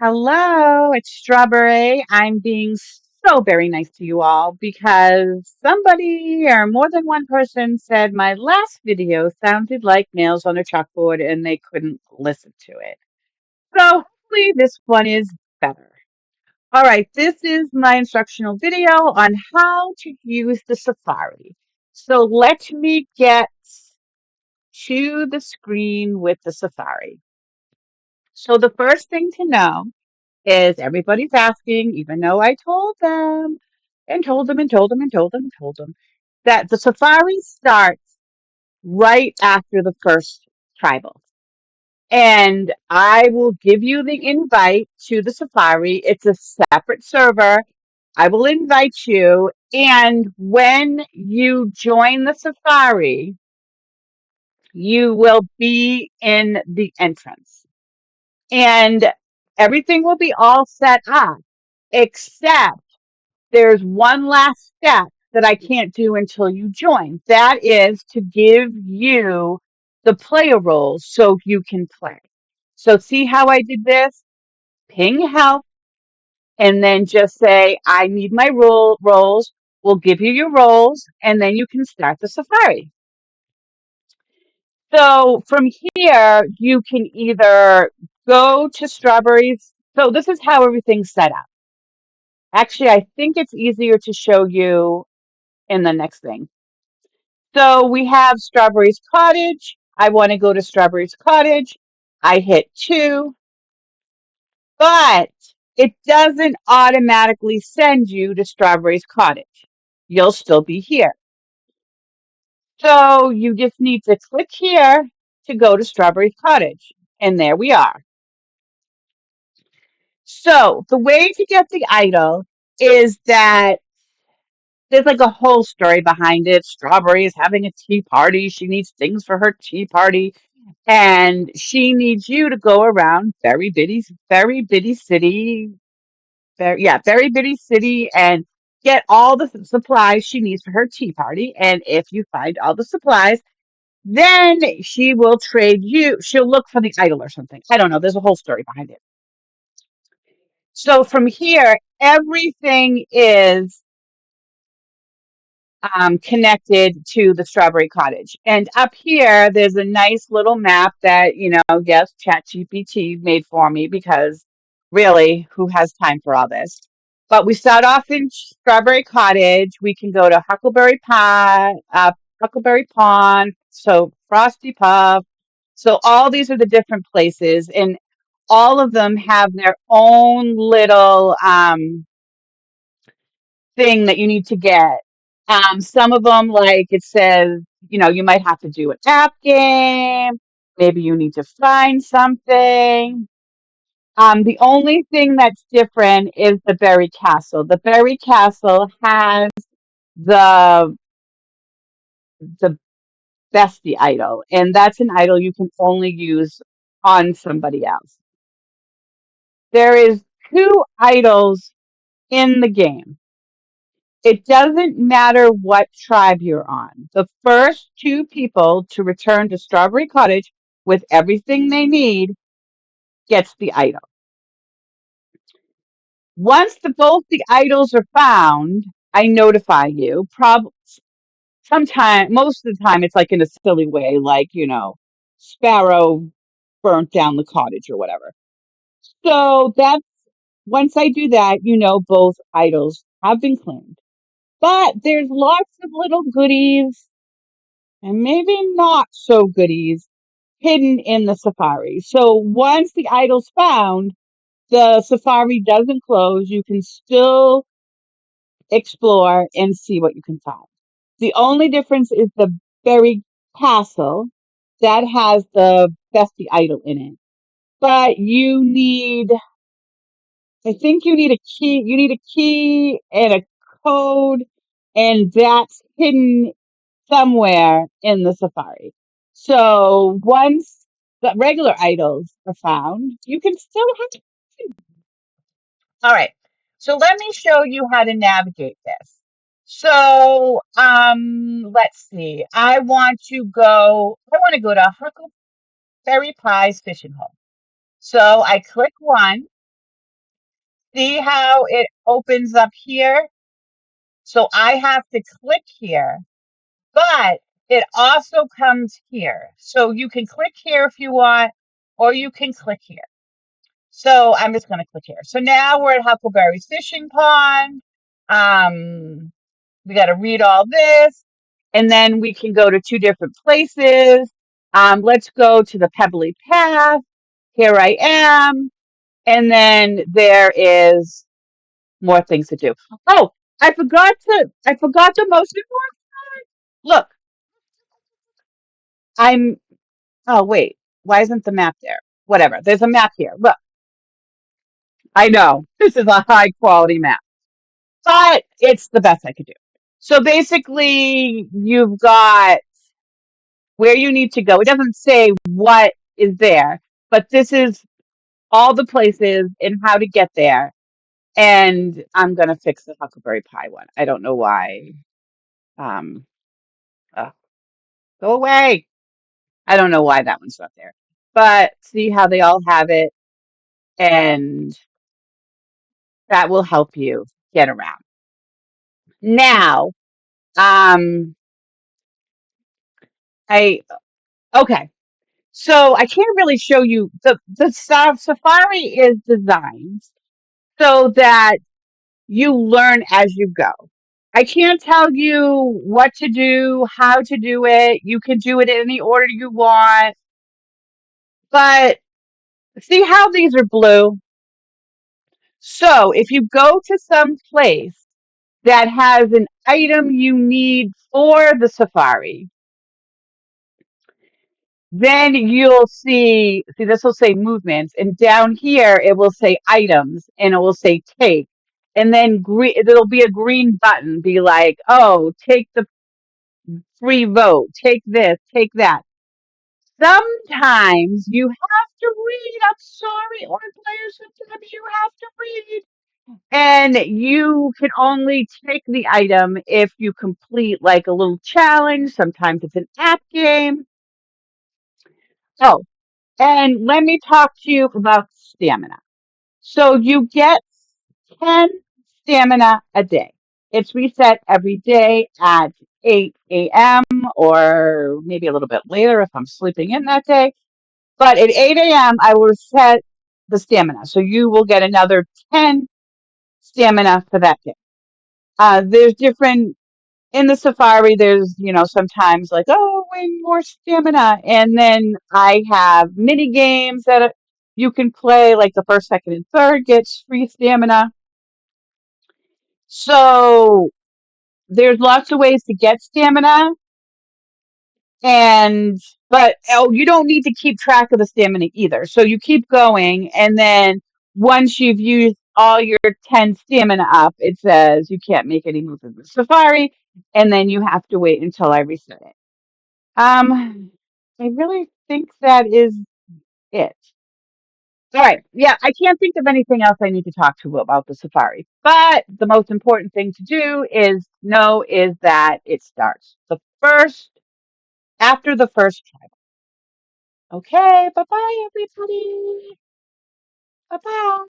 Hello, it's Strawberry. I'm being so very nice to you all because somebody or more than one person said my last video sounded like nails on a chalkboard and they couldn't listen to it. So hopefully this one is better. All right, this is my instructional video on how to use the Safari. So let me get to the screen with the Safari. So the first thing to know is everybody's asking, even though I told them and told them and told them and told them and told them that the safari starts right after the first tribal. And I will give you the invite to the safari. It's a separate server. I will invite you. And when you join the safari, you will be in the entrance. And everything will be all set up except there's one last step that I can't do until you join. That is to give you the player roles so you can play. So see how I did this? Ping help and then just say, I need my roles. We'll give you your roles and then you can start the safari. So from here, you can either go to Strawberries. So this is how everything's set up. Actually, I think it's easier to show you in the next thing. So we have Strawberries Cottage. I want to go to Strawberries Cottage. I hit 2, but it doesn't automatically send you to Strawberries Cottage. You'll still be here. So you just need to click here to go to Strawberries Cottage. And there we are. So the way to get the idol is that there's like a whole story behind it. Strawberry is having a tea party. She needs things for her tea party. And she needs you to go around very bitty city, very bitty city, and get all the supplies she needs for her tea party. And if you find all the supplies, then she will trade you. She'll look for the idol or something. I don't know. There's a whole story behind it. So from here, everything is connected to the Strawberry Cottage. And up here, there's a nice little map that, yes, ChatGPT made for me because really, who has time for all this? But we start off in Strawberry Cottage. We can go to Huckleberry Pond, so Frosty Puff. So all these are the different places, and all of them have their own little thing that you need to get. Some of them, like it says, you might have to do an app game. Maybe you need to find something. The only thing that's different is the Berry Castle. The Berry Castle has the the bestie idol, and that's an idol you can only use on somebody else. There is 2 idols in the game. It doesn't matter what tribe you're on. The first 2 people to return to Strawberry Cottage with everything they need gets the idol. Once both the idols are found, I notify you. Most of the time, it's like in a silly way, like Sparrow burnt down the cottage or whatever. So that's once I do that, both idols have been claimed. But there's lots of little goodies and maybe not so goodies hidden in the safari. So once the idol's found, the safari doesn't close. You can still explore and see what you can find. The only difference is the Berry Castle that has the bestie idol in it. But I think you need a key. You need a key and a code, and that's hidden somewhere in the safari. So once the regular idols are found, you can still have. All right. So let me show you how to navigate this. So let's see. I want to go to Huckleberry Pie's fishing hole. So I click 1 See how it opens up here? So I have to click here, but it also comes here. So you can click here if you want, or you can click here. So I'm just going to click here. So now we're at Huckleberry Fishing Pond. We got to read all this, and then we can go to two different places. Let's go to the Pebbly Path. Here I am. And then there is more things to do. Oh, I forgot the most important. Look, I'm, oh, wait, why isn't the map there? Whatever, there's a map here. Look, I know this is a high quality map, but it's the best I could do. So basically, you've got where you need to go. It doesn't say what is there, but this is all the places and how to get there. And I'm gonna fix the Huckleberry Pie one. I don't know why. Um, uh, Go away. I don't know why that one's not there. But see how they all have it, and that will help you get around. Now, um, I okay. So I can't really show you Safari is designed so that you learn as you go. I can't tell you what to do, how to do it. You can do it in any order you want. But see how these are blue? So if you go to some place that has an item you need for the safari, then you'll see this will say movements, and down here it will say items, and it will say take. And then it'll be a green button, be like, oh, take the free vote, take this, take that. Sometimes you have to read. I'm sorry, or players, sometimes you have to read. And you can only take the item if you complete like a little challenge. Sometimes it's an app game. Oh, and let me talk to you about stamina. So you get 10 stamina a day. It's reset every day at 8 a.m. or maybe a little bit later if I'm sleeping in that day. But at 8 a.m., I will set the stamina. So you will get another 10 stamina for that day. There's different in the safari. There's, sometimes like, oh, win more stamina. And then I have mini games that you can play, like the first, second, and third gets free stamina. So there's lots of ways to get stamina. And but oh, you don't need to keep track of the stamina either. So you keep going, and then once you've used all your 10 stamina up, it says you can't make any moves in the safari, and then you have to wait until I reset it. I really think that is it. All right. Yeah, I can't think of anything else I need to talk to about the safari. But the most important thing to do is know is that it starts the first after the first try. Okay, bye bye, everybody. Bye bye.